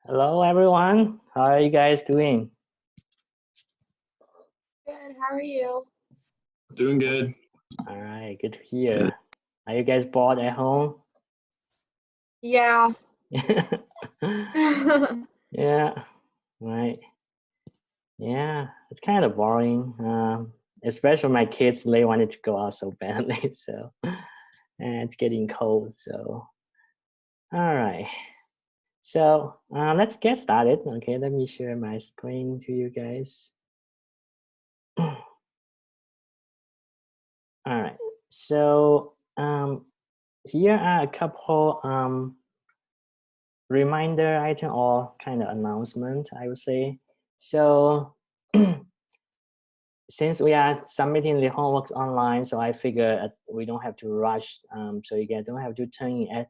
Hello, everyone. How are you guys doing? Good, how are you? Doing good. All right, good to hear. Are you guys bored at home? Yeah. Yeah, right. Yeah, it's kind of boring. Especially my kids, they wanted to go out so badly. So, and it's getting cold. So, all right. So, let's get started. Okay, let me share my screen to you guys. All right. So, here are a couple reminder item or kind of announcement, I would say. So since we are submitting the homework online, so I figure we don't have to rush. So you guys don't have to turn in at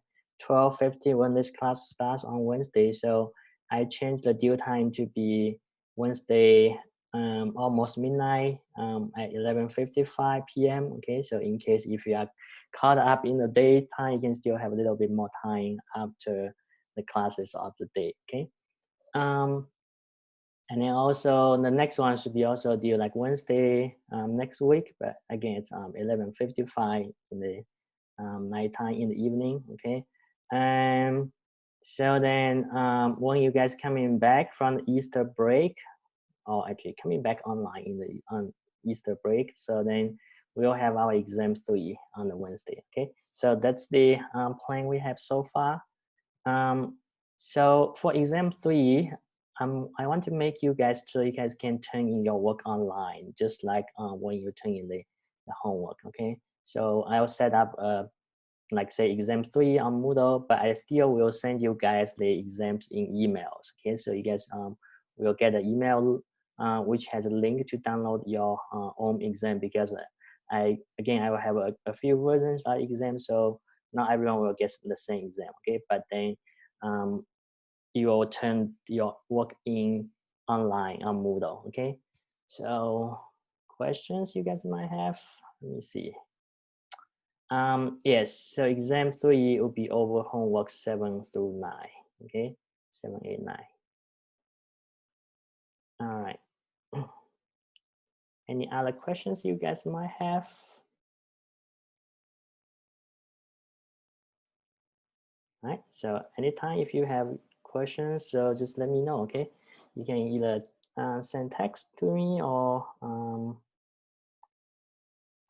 12:50 when this class starts on Wednesday. So I changed the due time to be Wednesday almost midnight at 11:55 p.m. Okay, so in case if you are caught up in the daytime, you can still have a little bit more time after the classes of the day. Okay. Um, and then also the next one should be also due like Wednesday next week, but again it's 11:55 in the nighttime in the evening. Okay. So then when you guys coming back from the Easter break, or actually coming back online in the on Easter break, so then we'll have our exam 3 on the Wednesday. Okay, so that's the plan we have so far. So for exam 3, I want to make you guys so you guys can turn in your work online, just like when you turn in the homework. Okay, so I'll set up like say exam 3 on Moodle, but I still will send you guys the exams in emails. Okay, so you guys will get an email which has a link to download your own exam, because I will have a few versions of exam, so not everyone will get the same exam. Okay, but then um, you will turn your work in online on Moodle. Okay, so questions you guys might have. Let me see. Yes, so exam 3 will be over homework 7 through 9. Okay, 7, 8, 9. All right. Any other questions you guys might have? All right, so anytime if you have questions, so just let me know. Okay, you can either send text to me or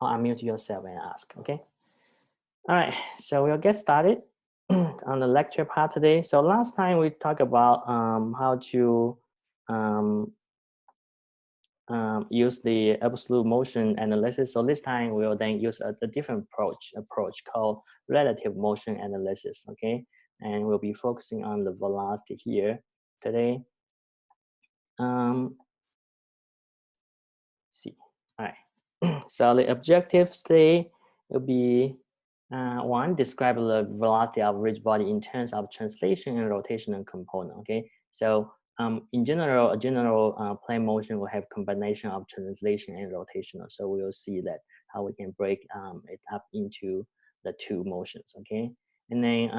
unmute yourself and ask. Okay. All right, so we'll get started on the lecture part today. So last time we talked about how to use the absolute motion analysis. So this time we'll then use a different approach called relative motion analysis. Okay, and we'll be focusing on the velocity here today. See, all right. So the objectives today will be one, describe the velocity of rigid body in terms of translation and rotational component. Okay, so in general, a general plane motion will have combination of translation and rotational. So we will see that how we can break it up into the two motions. Okay, and then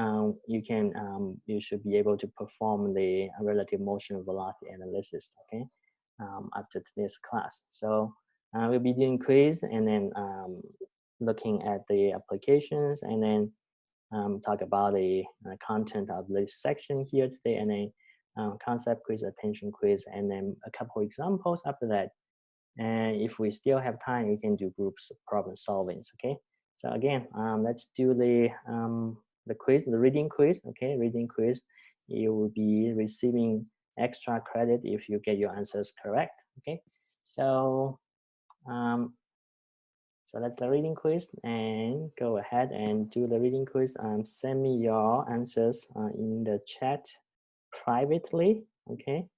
you should be able to perform the relative motion velocity analysis. Okay, after today's class. So we'll be doing quiz and then looking at the applications, and then talk about the content of this section here today, and then concept quiz, attention quiz, and then a couple examples after that. And if we still have time, we can do groups problem solving. Okay. So again, let's do the quiz, the reading quiz. Okay, reading quiz. You will be receiving extra credit if you get your answers correct. Okay. So so that's the reading quiz, and go ahead and do the reading quiz. Send me your answers in the chat privately. Okay.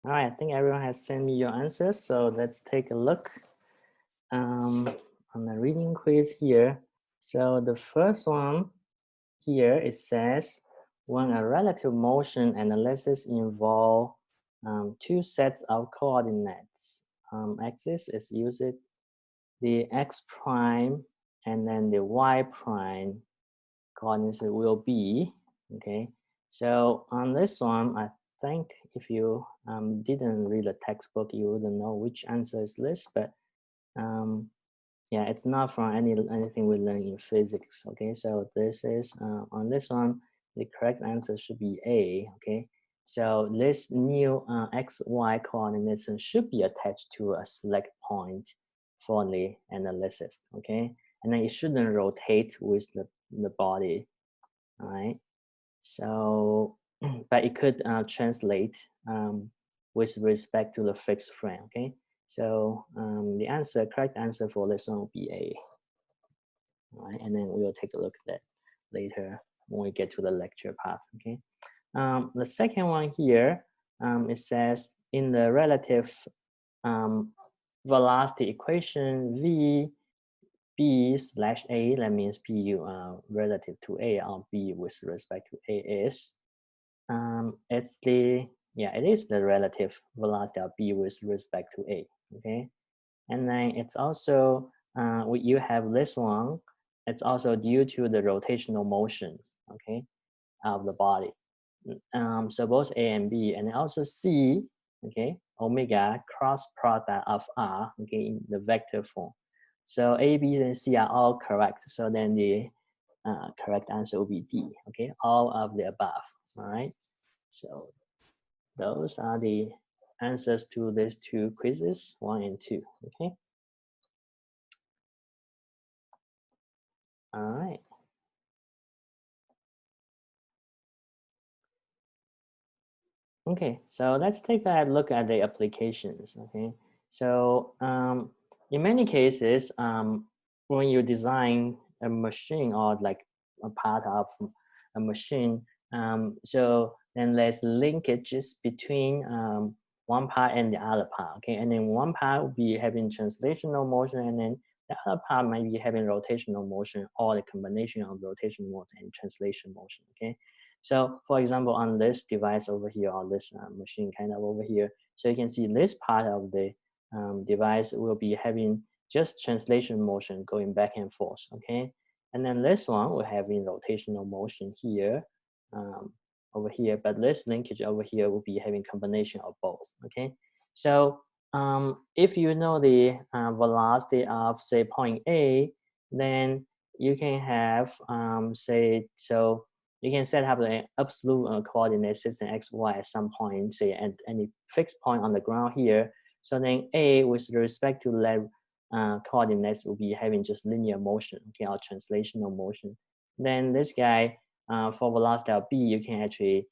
All right, I think everyone has sent me your answers, so let's take a look on the reading quiz here. So the first one here, it says, when a relative motion analysis involve two sets of coordinates, axis is used, the x prime and then the y prime coordinates will be, okay? So on this one, I think if you didn't read the textbook, you wouldn't know which answer is this, but yeah, it's not from anything we learn in physics, okay? So this is, on this one, the correct answer should be A, okay? So this new x, y coordinates should be attached to a select point for the analysis, okay? And then it shouldn't rotate with the body, all right? So, but it could translate with respect to the fixed frame, okay? So the correct answer for this one will be A. All right, and then we will take a look at that later when we get to the lecture part, okay? The second one here, it says in the relative velocity equation, V B/A, that means B relative to A or B with respect to A is, it's it is the relative velocity of B with respect to A, okay? And then it's also, you have this one, it's also due to the rotational motion, okay, of the body. So both A and B, and also C, okay, omega cross product of R, okay, in the vector form. So A, B, and C are all correct. So then the correct answer will be D, okay, all of the above, all right? So those are the answers to these two quizzes, 1 and 2, okay? All right. Okay, so let's take a look at the applications, okay? So in many cases, when you design a machine or like a part of a machine, so then there's linkages between one part and the other part, okay? And then one part will be having translational motion, and then the other part might be having rotational motion, or the combination of rotational motion and translation motion, okay? So for example, on this device over here, or this machine kind of over here, so you can see this part of the device will be having just translation motion going back and forth, okay? And then this one will having rotational motion here, over here, but this linkage over here will be having combination of both, okay? So if you know the velocity of, say, point A, then you can have, say, so you can set up an absolute coordinate system x, y at some point, say at any fixed point on the ground here. So then A with respect to that coordinates will be having just linear motion, okay, or translational motion. Then this guy, for velocity of B, you can actually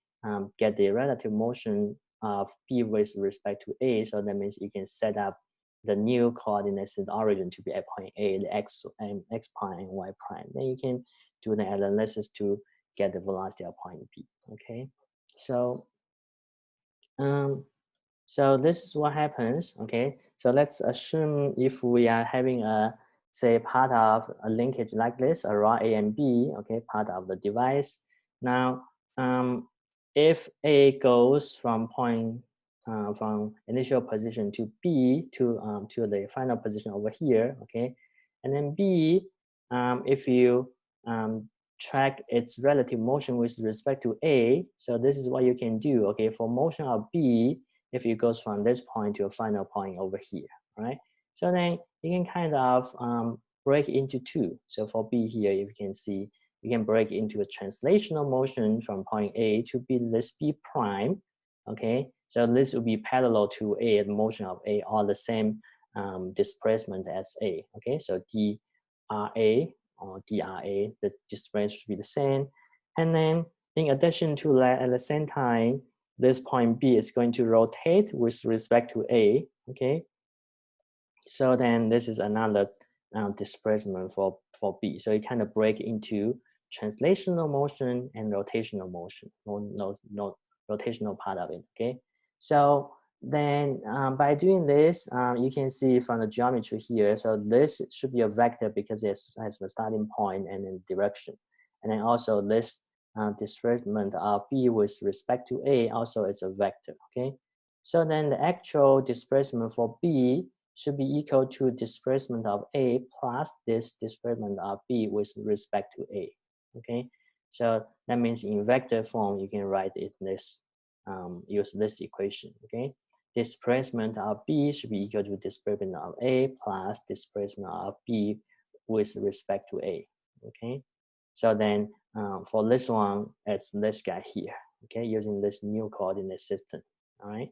get the relative motion of B with respect to A. So that means you can set up the new coordinates in the origin to be at point A, the x prime and y prime. Then you can do the analysis to get the velocity of point B, okay? So, so this is what happens, okay? So let's assume if we are having a, say, part of a linkage like this around A and B, okay, part of the device. Now, if A goes from from initial position to B to the final position over here, okay, and then B, if you track its relative motion with respect to A, so this is what you can do, okay, for motion of B, if it goes from this point to a final point over here, right? So then you can kind of break into two. So for B here, if you can see, you can break into a translational motion from point A to B, this B prime, okay? So this will be parallel to A, the motion of A, or the same displacement as A, okay? So DRA or DRA, the displacement should be the same. And then in addition to that, at the same time, this point B is going to rotate with respect to A, okay? So then this is another displacement for B. So you kind of break into translational motion and rotational motion, no rotational part of it, okay? So then by doing this, you can see from the geometry here, so this should be a vector because it has the starting point and then direction. And then also this displacement of B with respect to A also is a vector, okay? So then the actual displacement for B should be equal to displacement of A plus this displacement of B with respect to A, okay? So that means in vector form, you can write it this, use this equation, okay? Displacement of B should be equal to displacement of A plus displacement of B with respect to A, okay? So then for this one, it's this guy here, okay, using this new coordinate system, all right?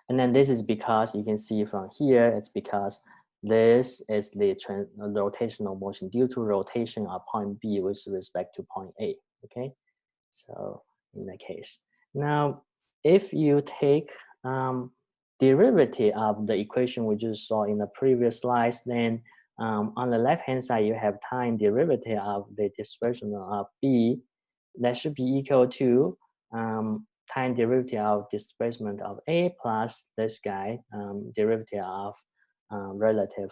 And then this is because you can see from here, it's because this is the rotational motion due to rotation of point B with respect to point A, okay? So in that case, now if you take derivative of the equation we just saw in the previous slides, then on the left-hand side, you have time derivative of the dispersion of B that should be equal to time derivative of displacement of A plus this guy, derivative of relative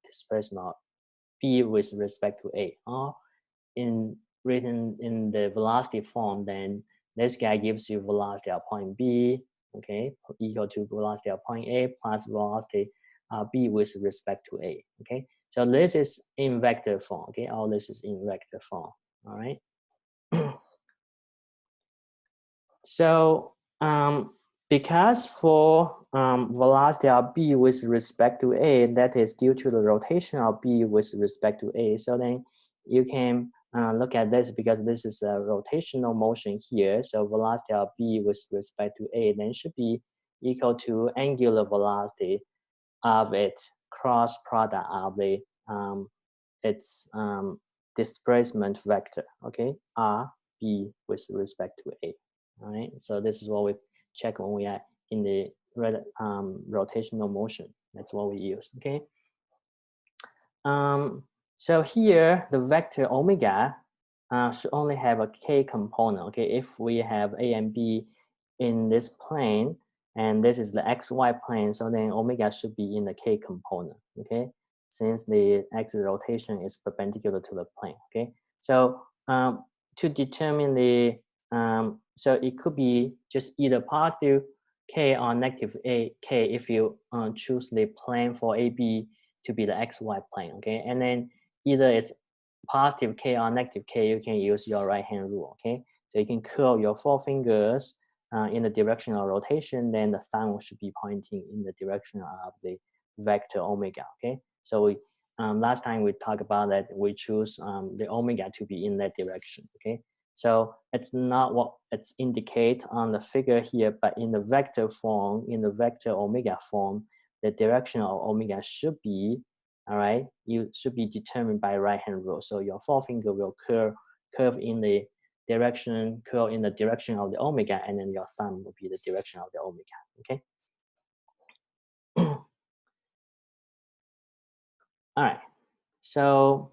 displacement of B with respect to A. Or written in the velocity form, then this guy gives you velocity of point B, okay, equal to velocity of point A plus velocity B with respect to A, okay? So this is in vector form, okay? All this is in vector form, all right? So because for velocity of B with respect to A, that is due to the rotation of B with respect to A. So then you can look at this because this is a rotational motion here. So velocity of B with respect to A then should be equal to angular velocity of its cross product of the its displacement vector, okay, R, B with respect to A. All right, so this is what we check when we are in the rotational motion. That's what we use, okay? So here, the vector omega should only have a k component, okay? If we have A and B in this plane, and this is the xy plane, so then omega should be in the k component, okay? Since the axis rotation is perpendicular to the plane, okay? So to determine the, so it could be just either positive k or negative k if you choose the plane for AB to be the xy plane, okay? And then either it's positive k or negative k, you can use your right hand rule, okay? So you can curl your four fingers in the direction of rotation, then the thumb should be pointing in the direction of the vector omega, okay? So we, last time we talked about that we choose the omega to be in that direction, okay? So it's not what it's indicate on the figure here, but in the vector form, in the vector omega form, the direction of omega should be, all right, you should be determined by right hand rule. So your forefinger will curve in the direction, curl in the direction of the omega, and then your thumb will be the direction of the omega, okay? All right, so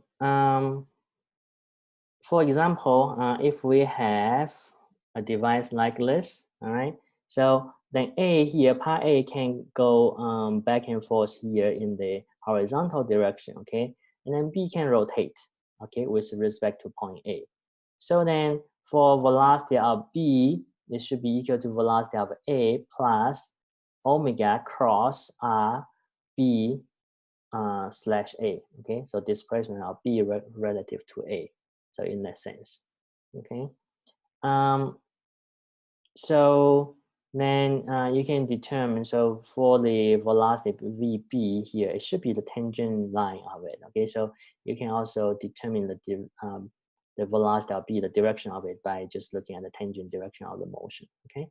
for example, if we have a device like this, all right, so then A here, part A can go back and forth here in the horizontal direction, okay, and then B can rotate, okay, with respect to point A. So then for velocity of B, it should be equal to velocity of A plus omega cross R B slash A, okay? So displacement of B relative to A. So in that sense, okay? So then you can determine, so for the velocity VB here, it should be the tangent line of it, okay? So you can also determine the velocity of B, the direction of it, by just looking at the tangent direction of the motion, okay?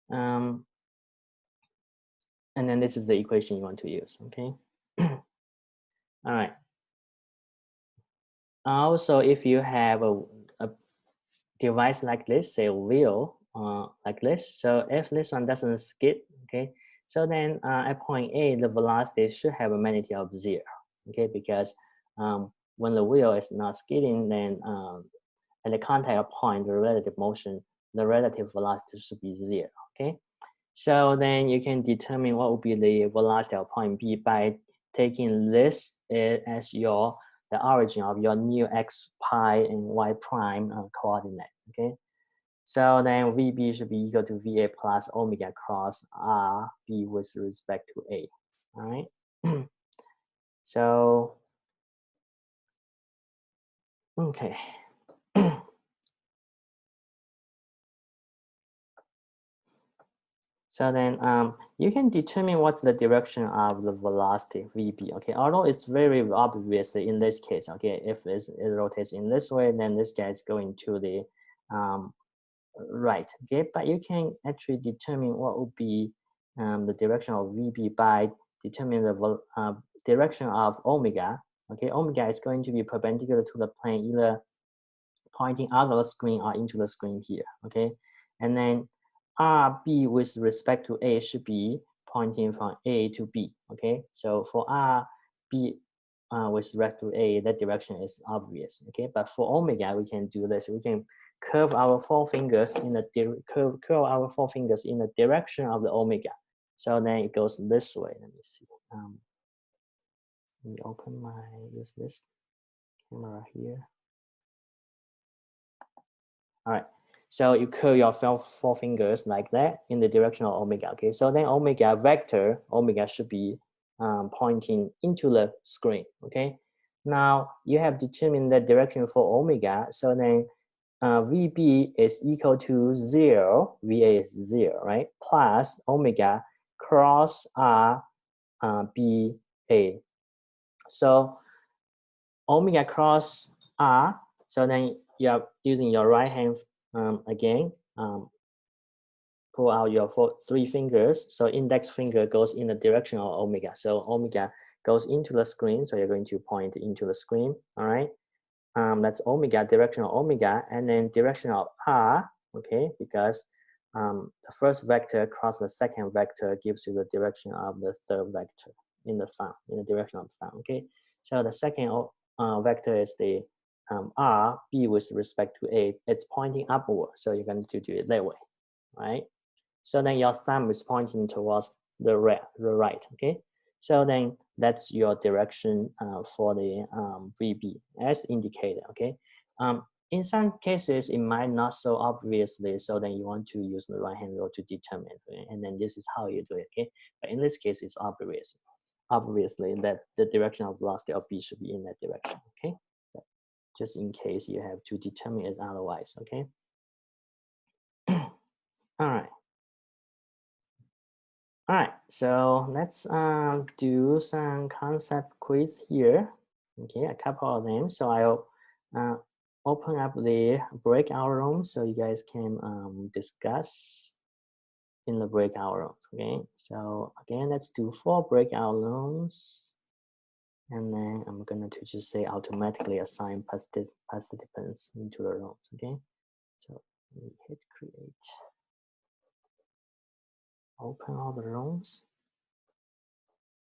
And then this is the equation you want to use, okay? All right. Also, if you have a device like this, say a wheel like this, so if this one doesn't skid, okay, so then at point A, the velocity should have a magnitude of 0, okay, because when the wheel is not skidding, then at the contact point, the relative motion, the relative velocity should be 0, okay? So then you can determine what would be the velocity of point B by taking this as the origin of your new x pi and y prime coordinate. Okay. So then VB should be equal to VA plus omega cross RB with respect to A. All right. So, okay. So then you can determine what's the direction of the velocity VB. Okay, although it's very obvious in this case. Okay, if it rotates in this way, then this guy is going to the right. Okay, but you can actually determine what would be the direction of VB by determining the direction of omega. Okay, omega is going to be perpendicular to the plane, either pointing out of the screen or into the screen here. Okay, and then RB with respect to A should be pointing from A to B. Okay, so for RB with respect to A, that direction is obvious. Okay, but for omega, we can do this. We can curve our four fingers in the direction of the omega. So then it goes this way. Let me see. Let me use this camera here. All right. So you curl your four fingers like that in the direction of omega. Okay. So then omega should be pointing into the screen. Okay. Now you have determined the direction for omega. So then VB is equal to 0. VA is 0, right? Plus omega cross BA. So omega cross R. So then you are using your right hand again. Pull out your three fingers. So index finger goes in the direction of omega. So omega goes into the screen. So you're going to point into the screen. All right. That's omega, direction of omega, and then direction of R. Okay, because the first vector cross the second vector gives you the direction of the third vector in the thumb, in the direction of the thumb. Okay. So the second vector is the R, B with respect to A. It's pointing upward, so you're going to do it that way, right? So then your thumb is pointing towards the right, okay? So then that's your direction for the VB as indicated, okay? In some cases, it might not so obviously, so then you want to use the right-hand rule to determine, and then this is how you do it, okay? But in this case, it's obviously that the direction of velocity of B should be in that direction, okay? But just in case you have to determine it otherwise, okay? All right. All right, so let's do some concept quiz here. Okay, a couple of them. So I'll open up the breakout room so you guys can discuss in the breakout rooms. Okay, so again, let's do 4 breakout rooms. And then I'm going to just say automatically assign participants into the rooms. Okay, so let me hit create. Open all the rooms.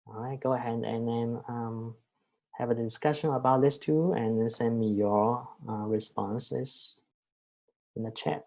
All right, go ahead and then have a discussion about this too, and then send me your responses in the chat.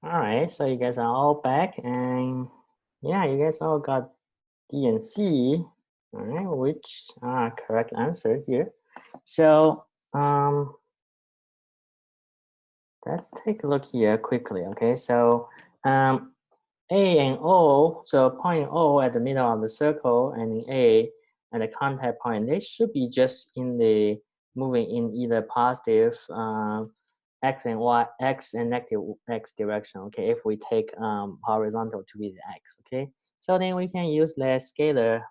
All right, so you guys are all back, and yeah, you guys all got D and C, all right, which are correct answer here. So let's take a look here quickly. Okay, so A and O, so point O at the middle of the circle and A at the contact point, they should be just in the moving in either positive X and Y, X and negative X direction. Okay, if we take horizontal to be the X. Okay, so then we can use the scalar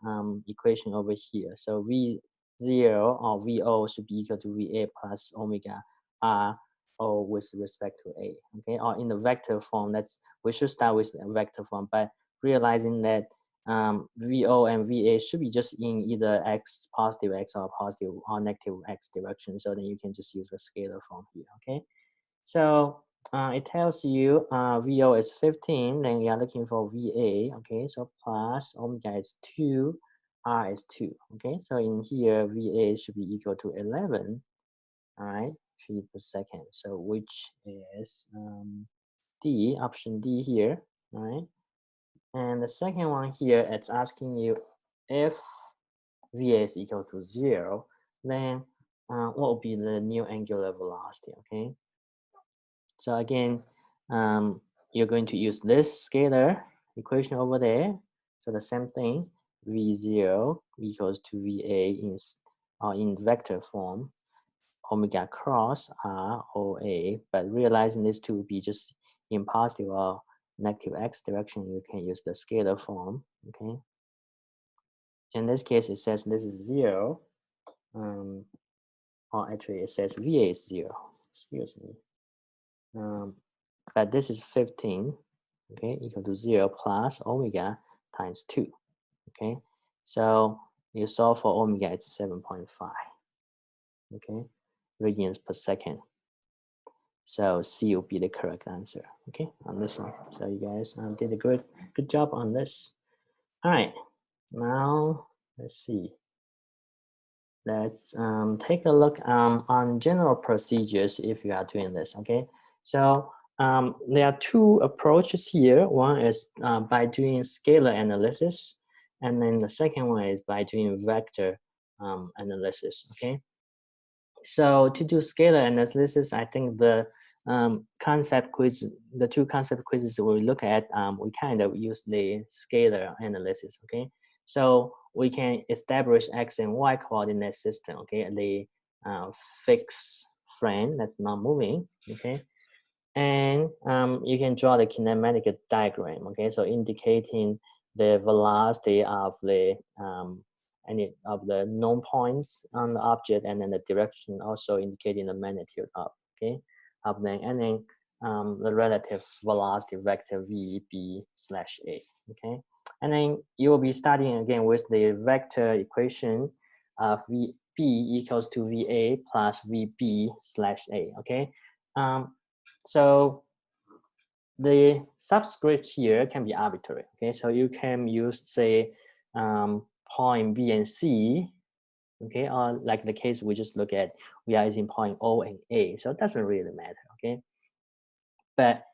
equation over here. So V0 or VO should be equal to VA plus omega R O with respect to A. Okay, or in the vector form, we should start with a vector form, but realizing that VO and VA should be just in either X, positive X or positive or negative X direction. So then you can just use the scalar form here, okay? So it tells you VO is 15, then we are looking for VA, okay? So plus omega is 2, R is 2, okay? So in here, VA should be equal to 11, all right, feet per second. So which is D, option D here, all right? And the second one here, it's asking you if VA is equal to 0, then what will be the new angular velocity, okay? So again, you're going to use this scalar equation over there. So the same thing, V0 equals to VA in vector form, omega cross R OA, but realizing this to be just in positive or negative X direction, you can use the scalar form, okay? In this case, it says this is 0, or actually it says VA is 0, excuse me. But this is 15, okay, equal to 0 plus omega times 2, okay? So you solve for omega, it's 7.5, okay, radians per second. So C will be the correct answer, okay, on this one. So you guys did a good job on this. All right, now let's see. Let's take a look on general procedures if you are doing this, okay? So there are two approaches here. One is by doing scalar analysis, and then the second one is by doing vector analysis, okay? So to do scalar analysis, I think the two concept quizzes we look at, we kind of use the scalar analysis, okay? So we can establish X and Y coordinate system, okay? The fixed frame that's not moving, okay? And you can draw the kinematic diagram, okay? So indicating the velocity of the any of the known points on the object, and then the direction also indicating the magnitude of, okay, of them, and then the relative velocity vector v b slash a, okay, and then you will be starting again with the vector equation of v b equals to va plus vb slash a, okay. So the subscript here can be arbitrary, okay? So you can use, say, point B and C, okay? Or like the case we just look at, we are using point O and A, so it doesn't really matter, okay? But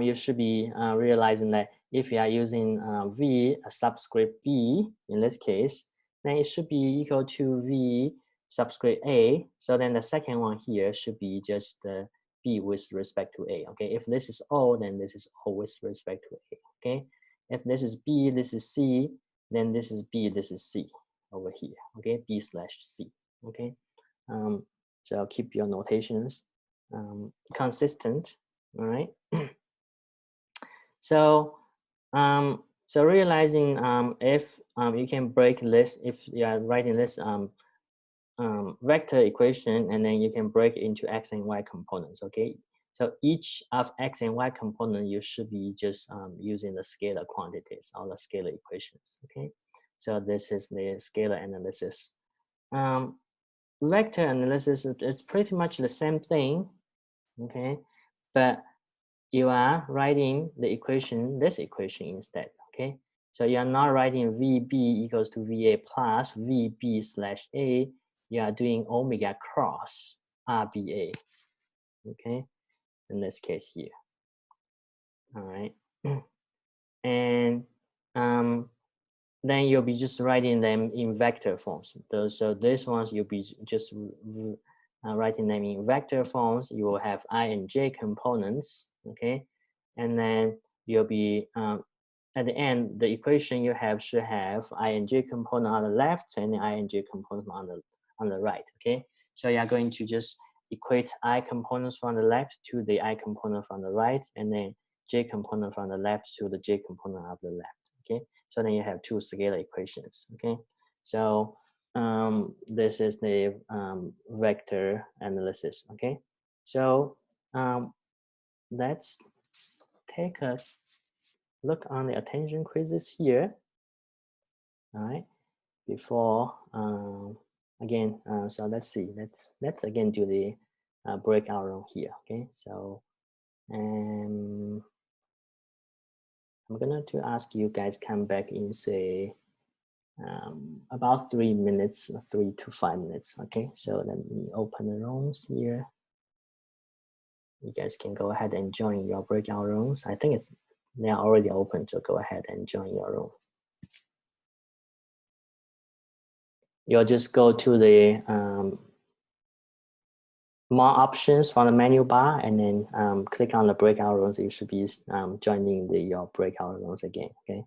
you should be realizing that if you are using V, a subscript B, in this case, then it should be equal to V subscript A. So then the second one here should be just B with respect to A, okay? If this is O, then this is O with respect to A, okay? If this is B, this is C, then this is B, this is C over here, okay? B slash C, okay? So keep your notations consistent, all right? So so realizing if you can break this, if you are writing this vector equation, and then you can break it into X and Y components, okay? So each of X and Y component, you should be just using the scalar quantities or the scalar equations, okay? So this is the scalar analysis. Vector analysis, it's pretty much the same thing, okay? But you are writing the equation, this equation instead, okay? So you are not writing VB equals to VA plus VB slash A, you are doing omega cross RBA, okay? In this case here. All right. And then you'll be just writing them in vector forms. So these ones you'll be just writing them in vector forms. You will have I and j components, okay? And then you'll be, at the end, the equation you have should have I and j component on the left and the I and j component on the right, okay? So you're going to just equate I components from the left to the I component from the right, and then j component from the left to the j component of the left, okay? So then you have two scalar equations, okay? So this is the vector analysis, okay? So let's take a look on the attention quizzes here, all right? Before, again, so let's see, let's again do the breakout room here, okay? So I'm gonna to ask you guys come back in, say, about 3 minutes, 3 to 5 minutes. Okay, so let me open the rooms here. You guys can go ahead and join your breakout rooms. I think they are already open, so go ahead and join your rooms. You'll just go to the more options from the menu bar, and then click on the breakout rooms. You should be joining your breakout rooms again. Okay.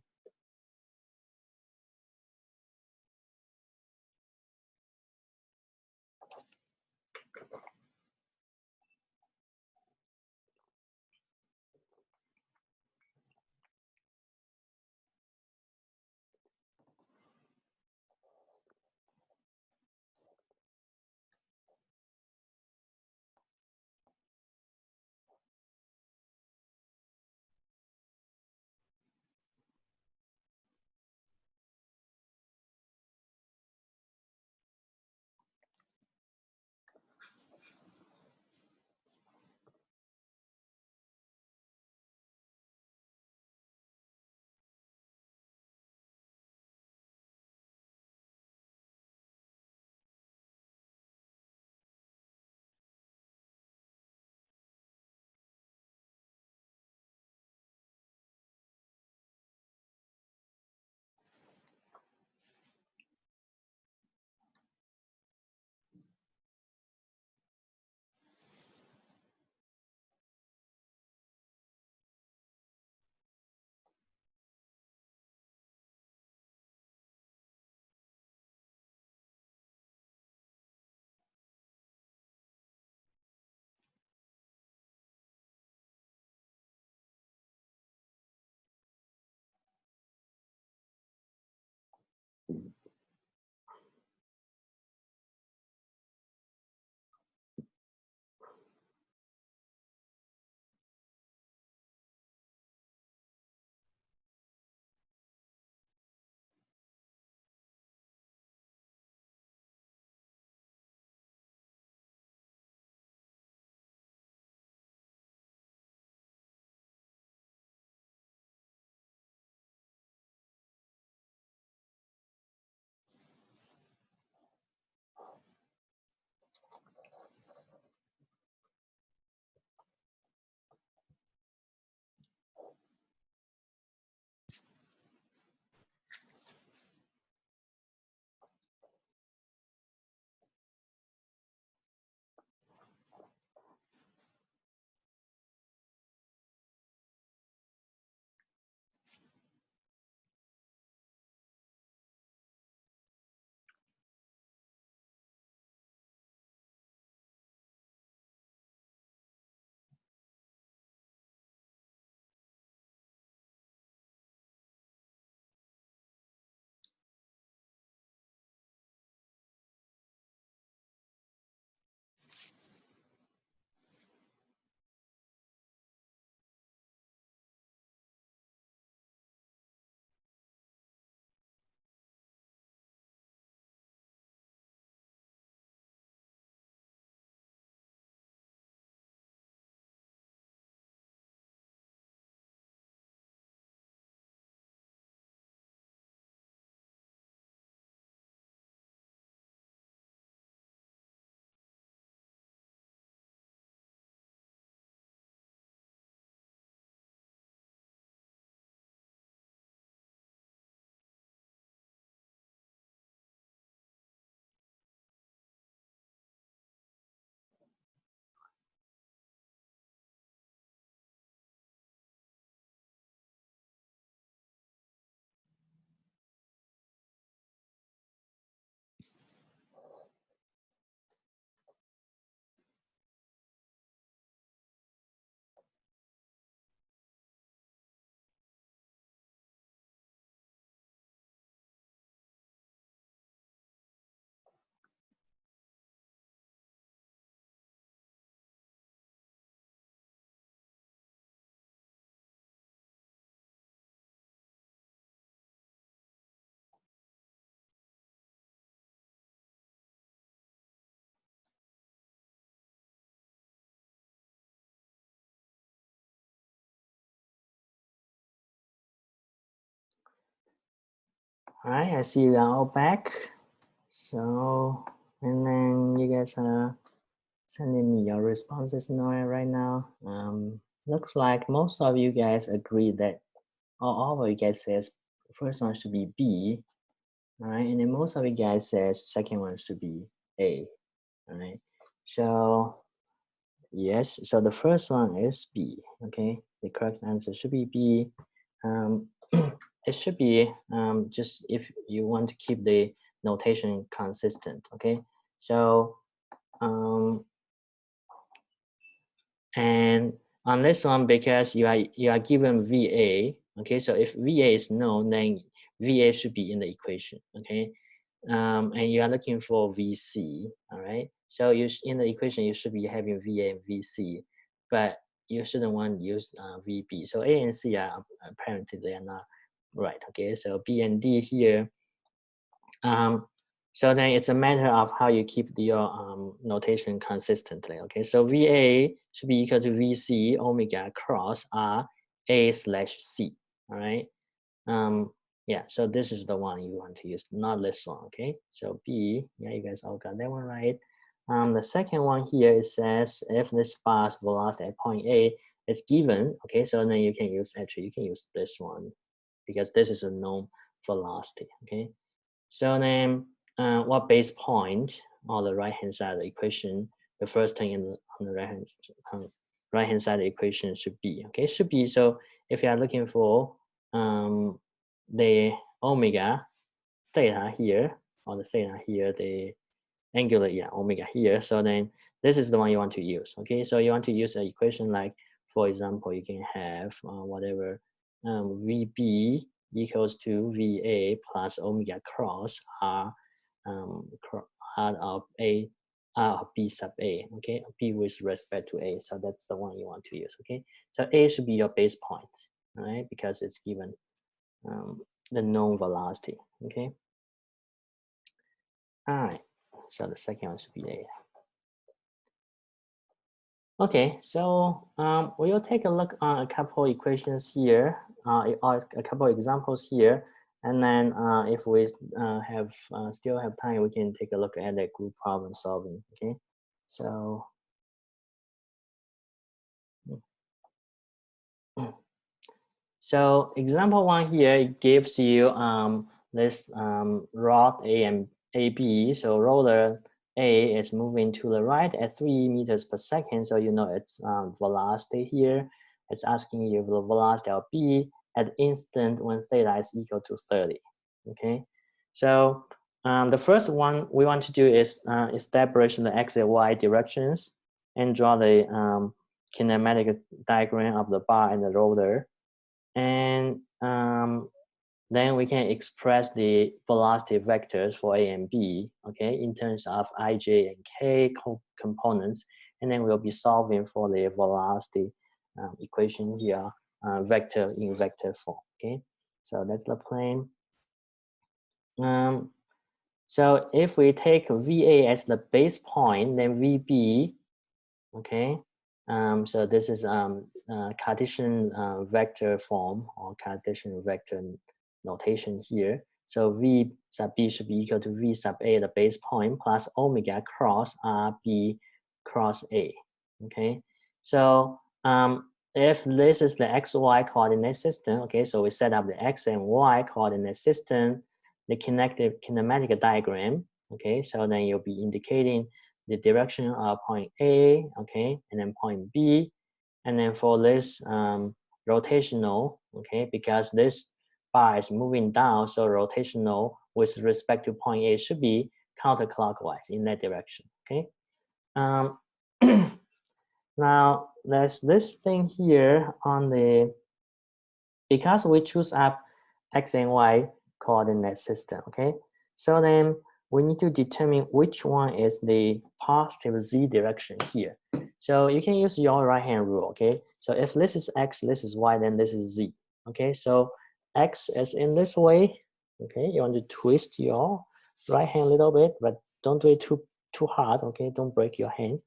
All right, I see you are all back. So, and then you guys are sending me your responses now right now. Looks like most of you guys agree that, or all of you guys says the first one should be B, all right, and then most of you guys says second one should be A, all right. So yes, so the first one is B, okay. The correct answer should be B. It should be just if you want to keep the notation consistent, okay. So and on this one, because you are given VA, okay, so if VA is known, then VA should be in the equation, okay. And you are looking for VC, all right. So in the equation you should be having VA and VC, but you shouldn't want to use VB. So A and C are apparently they are not right, okay. So B and D here. So then it's a matter of how you keep your notation consistently, okay? So VA should be equal to VC omega cross R A slash C, all right? Yeah, so this is the one you want to use, not this one, okay? So B, yeah, you guys all got that one right. The second one here, it says if this bar's velocity at point A is given, okay? So then you can use, actually you can use this one because this is a known velocity, okay? So then what base point on the right hand side of the equation, the first thing on the right hand side of the equation should be, okay, should be. So if you are looking for the omega theta here, or the theta here, the angular, yeah, omega here. So then this is the one you want to use, okay? So you want to use an equation like, for example, you can have whatever VB equals to VA plus omega cross R R of A, R of B sub A, okay? B with respect to A, so that's the one you want to use, okay? So A should be your base point, all right? Because it's given the known velocity, okay? All right, so the second one should be A. Okay, so we'll take a look on a couple equations here, or a couple examples here, and then if we still have time, we can take a look at the group problem solving. Okay, so so example one here, it gives you this rod A and AB. So roller A is moving to the right at 3 meters per second. So you know it's velocity here. It's asking you the velocity of B at instant when theta is equal to 30. Okay, so the first one we want to do is establish the x and y directions and draw the kinematic diagram of the bar and the roller. And then we can express the velocity vectors for A and B, okay, in terms of ij and k components, and then we'll be solving for the velocity equation here, vector in vector form, okay. So that's the plan. So if we take VA as the base point, then VB, okay, so this is Cartesian vector form or Cartesian vector notation here. So V sub B should be equal to V sub A, the base point, plus omega cross RB cross A. Okay, so if this is the XY coordinate system, okay, so we set up the X and Y coordinate system, the kinematic diagram, okay, so then you'll be indicating the direction of point A, okay, and then point B, and then for this rotational, okay, because this bar is moving down, so rotational with respect to point A should be counterclockwise in that direction, okay. Now there's this thing here on the, because we choose up X and Y coordinate system, okay, so then we need to determine which one is the positive Z direction here. So you can use your right hand rule, okay? So if this is X, this is Y, then this is Z, okay? So X is in this way, okay? You want to twist your right hand a little bit, but don't do it too hard, okay? Don't break your hand.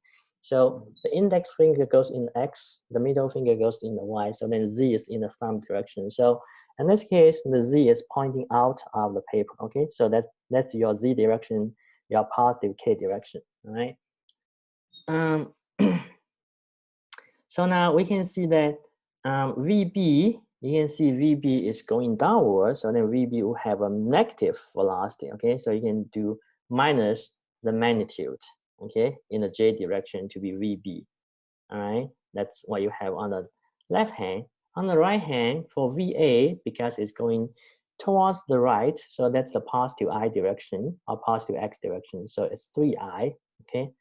So the index finger goes in X, the middle finger goes in the Y, so then Z is in the thumb direction. So in this case, the Z is pointing out of the paper, okay? So that's your Z direction, your positive K direction, all right? So now we can see that VB, you can see VB is going downward, so then VB will have a negative velocity, okay? So you can do minus the magnitude, okay, in the J direction to be VB, all right? That's what you have on the left hand. On the right hand, for VA, because it's going towards the right, so that's the positive I direction or positive X direction, so it's 3I, okay?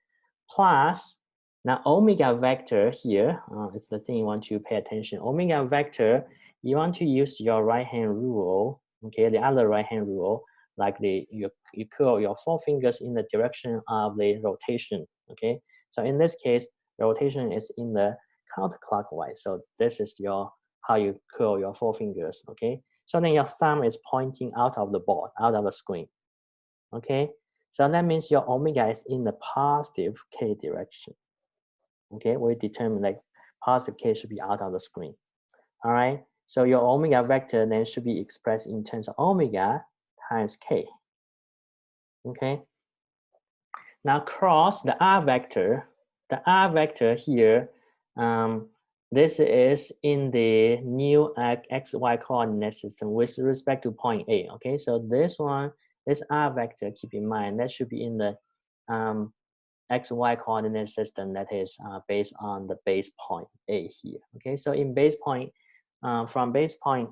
Plus, now omega vector here, it's the thing you want to pay attention. Omega vector, you want to use your right hand rule, okay, the other right hand rule, like you curl your four fingers in the direction of the rotation, okay? So in this case, rotation is in the counterclockwise. So this is how you curl your four fingers, okay? So then your thumb is pointing out of the board, out of the screen, okay? So that means your omega is in the positive K direction. Okay, we determine like positive K should be out of the screen. All right, so your omega vector then should be expressed in terms of omega times K. Okay, now cross the R vector. The R vector here, this is in the new XY coordinate system with respect to point A. Okay, so this R vector, keep in mind, that should be in the XY coordinate system that is based on the base point A here. Okay, so in base point, from base point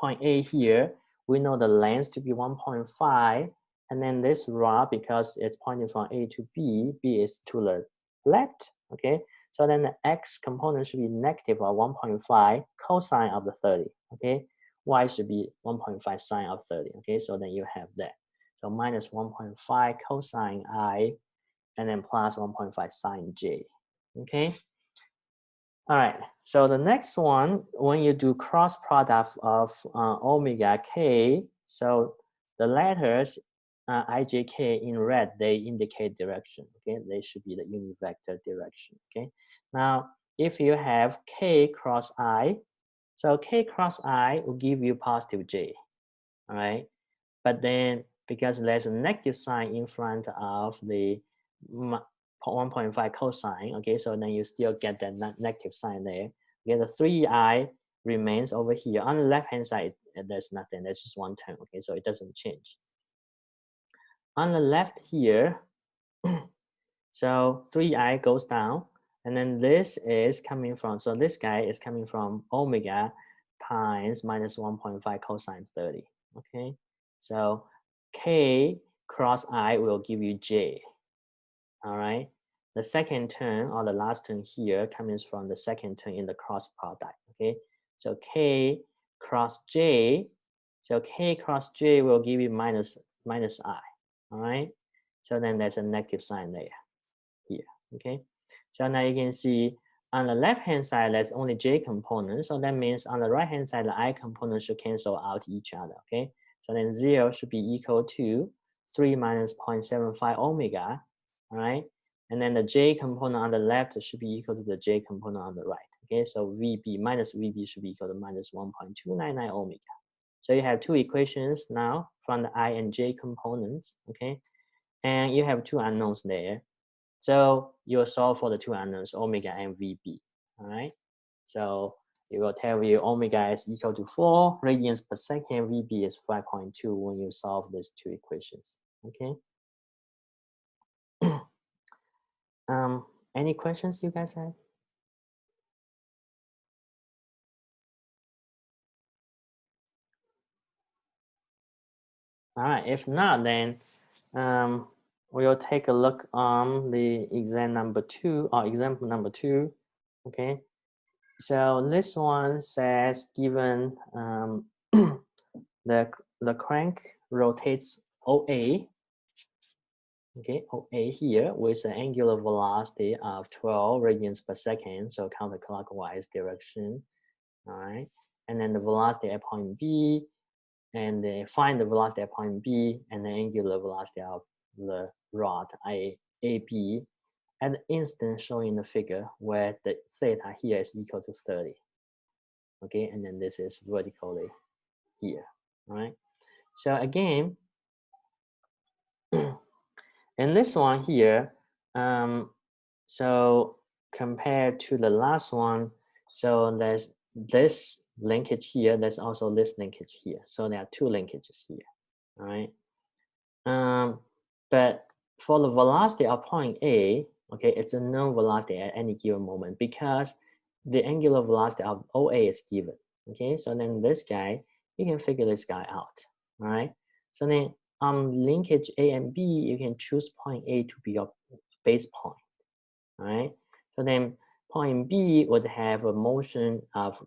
A here, we know the length to be 1.5, and then this rod, because it's pointing from A to B is to the left. Okay, so then the X component should be negative or 1.5 cosine of the 30. Okay, Y should be 1.5 sine of 30. Okay, so then you have that. So minus 1.5 cosine I, and then plus 1.5 sine J, okay? All right, so the next one, when you do cross product of omega K, so the letters IJK in red, they indicate direction, okay? They should be the unit vector direction, okay? Now, if you have K cross I, so K cross I will give you positive J, all right? But then because there's a negative sign in front of the 1.5 cosine, okay, so then you still get that negative sign there. Okay, the 3i remains over here. On the left-hand side, there's nothing, there's just one term, okay, so it doesn't change. On the left here, so 3i goes down, and then this is coming from, so this guy is coming from omega times minus 1.5 cosine 30, okay? So K cross I will give you J, all right? The second term or the last term here comes from the second term in the cross product, okay? So K cross J, so K cross J will give you minus I, all right? So then there's a negative sign there, here, okay? So now you can see on the left-hand side, there's only J component. So that means on the right-hand side, the I component should cancel out each other, okay? So then 0 should be equal to 3 minus 0.75 omega, all right? And then the J component on the left should be equal to the J component on the right, okay? So VB minus VB should be equal to minus 1.299 omega. So you have two equations now from the I and J components, okay? And you have two unknowns there. So you will solve for the two unknowns, omega and VB, all right? So it will tell you omega is equal to 4 radians per second, VB is 5.2 when you solve these two equations, okay? Any questions you guys have? All right, if not, then we'll take a look on the example number 2, okay? So this one says given the crank rotates OA, okay, OA here with an angular velocity of 12 radians per second, so counterclockwise direction, all right? And then the velocity at point B, and they find the velocity at point B and the angular velocity of the rod AB at the instant shown in the figure where the theta here is equal to 30. Okay, and then this is vertically here. All right. So again, in this one here, so compared to the last one, so there's this linkage here, there's also this linkage here. So there are two linkages here, all right? But for the velocity of point A, okay, it's a known velocity at any given moment because the angular velocity of OA is given, okay? So then this guy, you can figure this guy out, all right? So then linkage A and B, you can choose point A to be your base point, all right? So then point B would have a motion of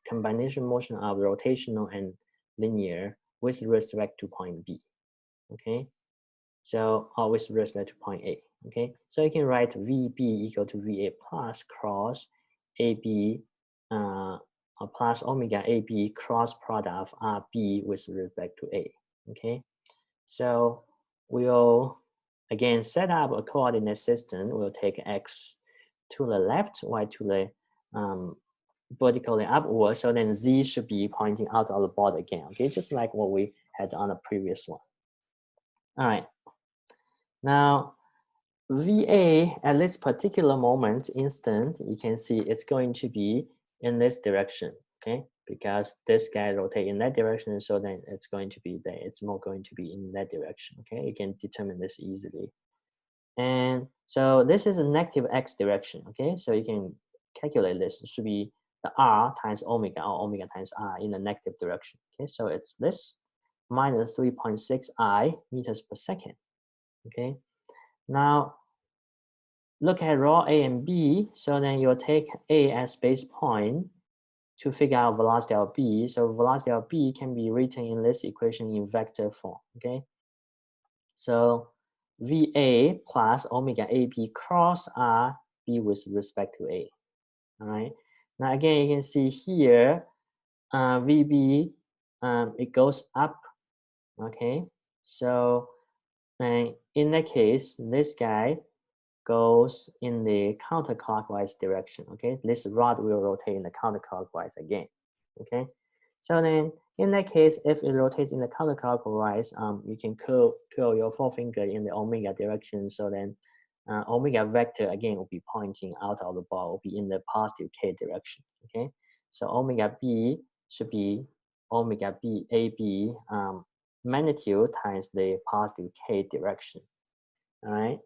combination motion of rotational and linear with respect to point B, okay? So always with respect to point A, okay? So you can write VB equal to VA plus cross AB plus omega AB cross product of RB with respect to A, okay? So we'll, again, set up a coordinate system. We'll take X to the left, Y to the vertically upward. So then Z should be pointing out of the board again, okay? Just like what we had on the previous one. All right. Now, VA at this particular moment, instant, you can see it's going to be in this direction, okay? Because this guy rotate in that direction, so then it's going to be there. It's more going to be in that direction, okay? You can determine this easily. And so this is a negative X direction, okay? So you can calculate this. It should be the R times omega or omega times R in the negative direction, okay? So it's this minus 3.6 I meters per second, okay? Now, look at raw A and B. So then you'll take A as base point to figure out velocity of B. So velocity of B can be written in this equation in vector form, okay? So VA plus omega AB cross R B with respect to A, all right? Now again, you can see here, VB, it goes up, okay? So in that case, this guy goes in the counterclockwise direction, okay? This rod will rotate in the counterclockwise again, okay? So then in that case, if it rotates in the counterclockwise, you can curl your forefinger in the omega direction. So then omega vector again will be pointing out of the ball, will be in the positive K direction, okay? So omega B should be omega B AB magnitude times the positive K direction, all right?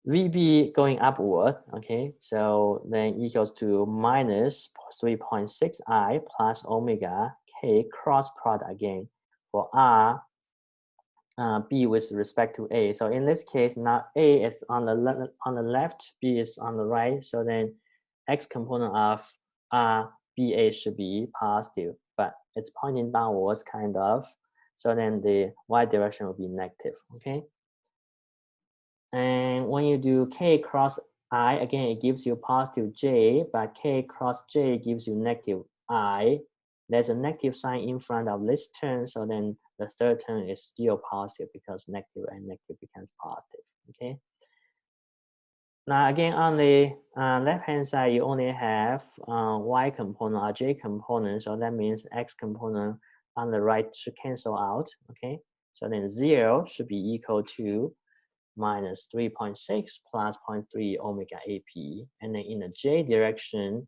VB going upward, okay, so then equals to minus 3.6 I plus omega K cross product again for R, B with respect to A. So in this case, now A is on the left, B is on the right. So then X component of R, BA should be positive, but it's pointing downwards kind of. So then the Y direction will be negative, okay? And when you do K cross I, again, it gives you positive J, but K cross J gives you negative I. There's a negative sign in front of this term, so then the third term is still positive because negative and negative becomes positive, okay? Now again, on the left-hand side, you only have Y component or J component, so that means X component on the right should cancel out, okay? So then 0 should be equal to minus 3.6 plus 0.3 omega AP. And then in the J direction,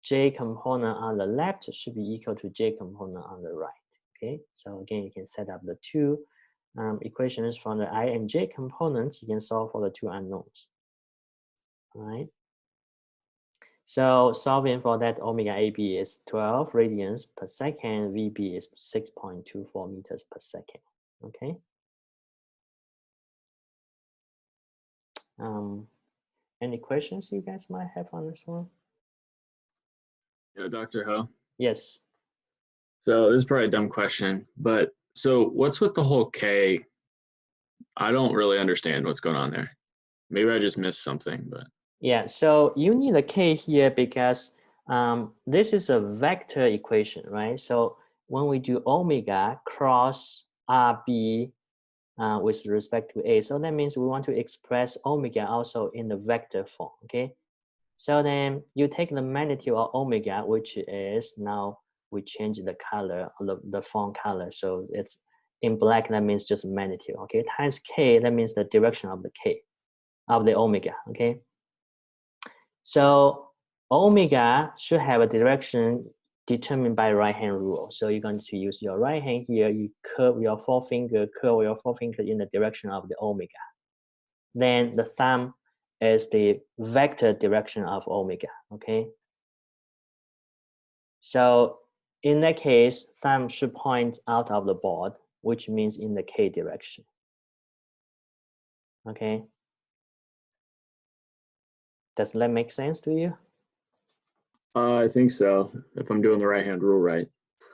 J component on the left should be equal to J component on the right. Okay, so again, you can set up the two equations from the I and J components. You can solve for the two unknowns. All right. So solving for that, omega AB is 12 radians per second. VB is 6.24 meters per second. Okay. Any questions you guys might have on this one? Yeah, Dr. Ho. Yes. So this is probably a dumb question, but so what's with the whole K? I don't really understand what's going on there. Maybe I just missed something, but. Yeah, so you need a K here because this is a vector equation, right? So when we do omega cross RB with respect to A. So that means we want to express omega also in the vector form, okay? So then you take the magnitude of omega, which is now we change the color, the font color. So it's in black, that means just magnitude, okay? Times K, that means the direction of the K, of the omega, okay? So omega should have a direction determined by right-hand rule. So you're going to use your right hand here, you curve your forefinger in the direction of the omega. Then the thumb is the vector direction of omega, okay? So in that case, thumb should point out of the board, which means in the K direction, okay? Does that make sense to you? I think so, if I'm doing the right-hand rule right.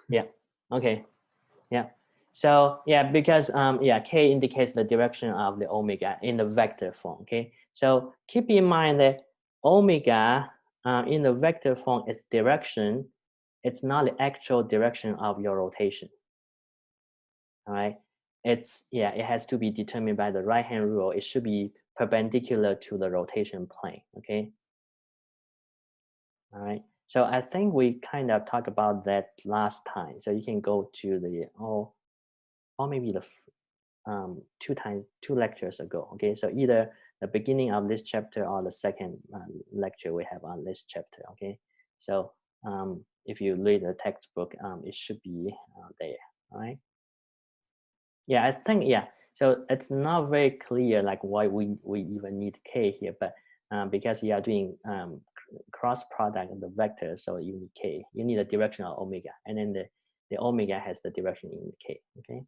Yeah, okay, yeah. So yeah, because yeah, K indicates the direction of the omega in the vector form, okay? So keep in mind that omega in the vector form, its direction, it's not the actual direction of your rotation, all right? It's, yeah, it has to be determined by the right-hand rule. It should be perpendicular to the rotation plane, okay? All right, so I think we kind of talked about that last time. So you can go to the, or maybe the two lectures ago, okay? So either the beginning of this chapter or the second lecture we have on this chapter, okay? So if you read the textbook, it should be there, all right? Yeah, I think, yeah. So it's not very clear like why we even need K here, but because you are doing cross product of the vector, so you need K. You need a direction of omega, and then the omega has the direction in K, okay?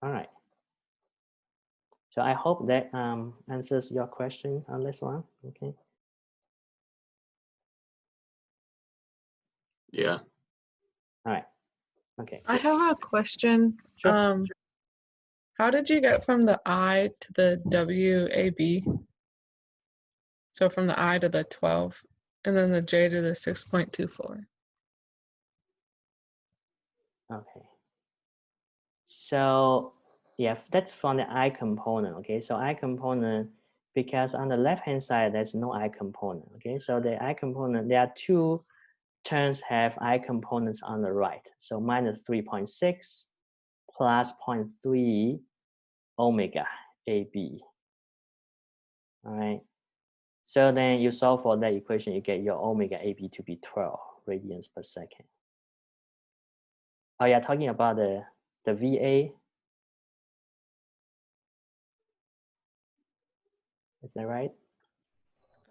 All right. So I hope that answers your question on this one, okay? Yeah. All right, okay. I have a question. Sure. How did you get from the I to the WAB? So from the I to the 12, and then the J to the 6.24. Okay. So yeah, that's from the I component, okay? So I component, because on the left-hand side, there's no I component, okay? So the I component, there are two terms have I components on the right. So minus 3.6 plus 0.3 omega AB, all right? So then you solve for that equation, you get your omega AB to be 12 radians per second. Oh yeah, talking about the VA. Is that right?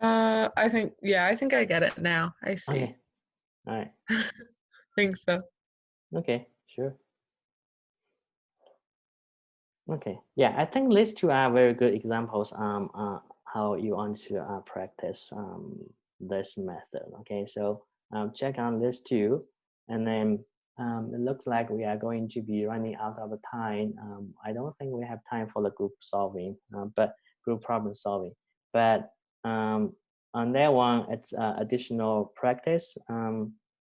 I think, yeah, I think I get it now. I see. Okay, all right. Think so. Okay, sure. Okay, yeah, I think these two are very good examples how you want to practice this method. Okay, so check on this two, and then it looks like we are going to be running out of time. I don't think we have time for the group solving, but group problem solving. But on that one, it's additional practice.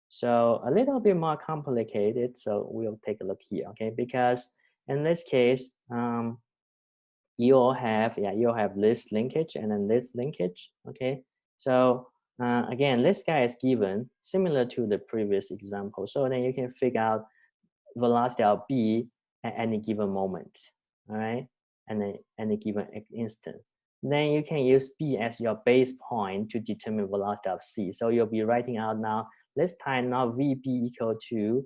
So a little bit more complicated. So we'll take a look here. Okay, because in this case, you'll have this linkage and then this linkage. Okay, so again, this guy is given similar to the previous example. So then you can figure out velocity of B at any given moment. All right, and then any given instant. Then you can use B as your base point to determine velocity of C. So you'll be writing out now. This time now VB equal to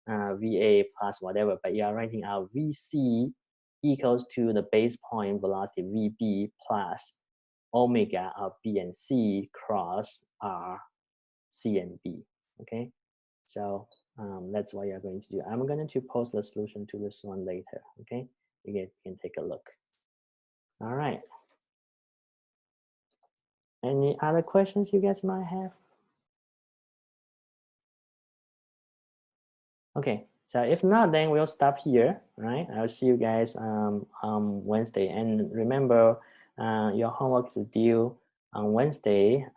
VA plus whatever, but you are writing out VC equals to the base point velocity VB plus omega of B and C cross R, C and B, okay? So that's what you're going to do. I'm going to post the solution to this one later, okay? You guys can take a look. All right. Any other questions you guys might have? Okay, so if not, then we'll stop here, right? I'll see you guys on Wednesday. And remember, your homework is due on Wednesday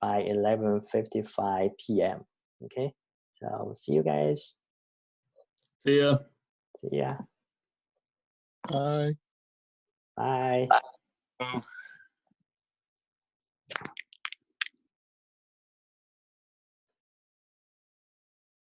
by 11:55 p.m. Okay, so see you guys. See ya. See ya. Bye. Bye. Oh.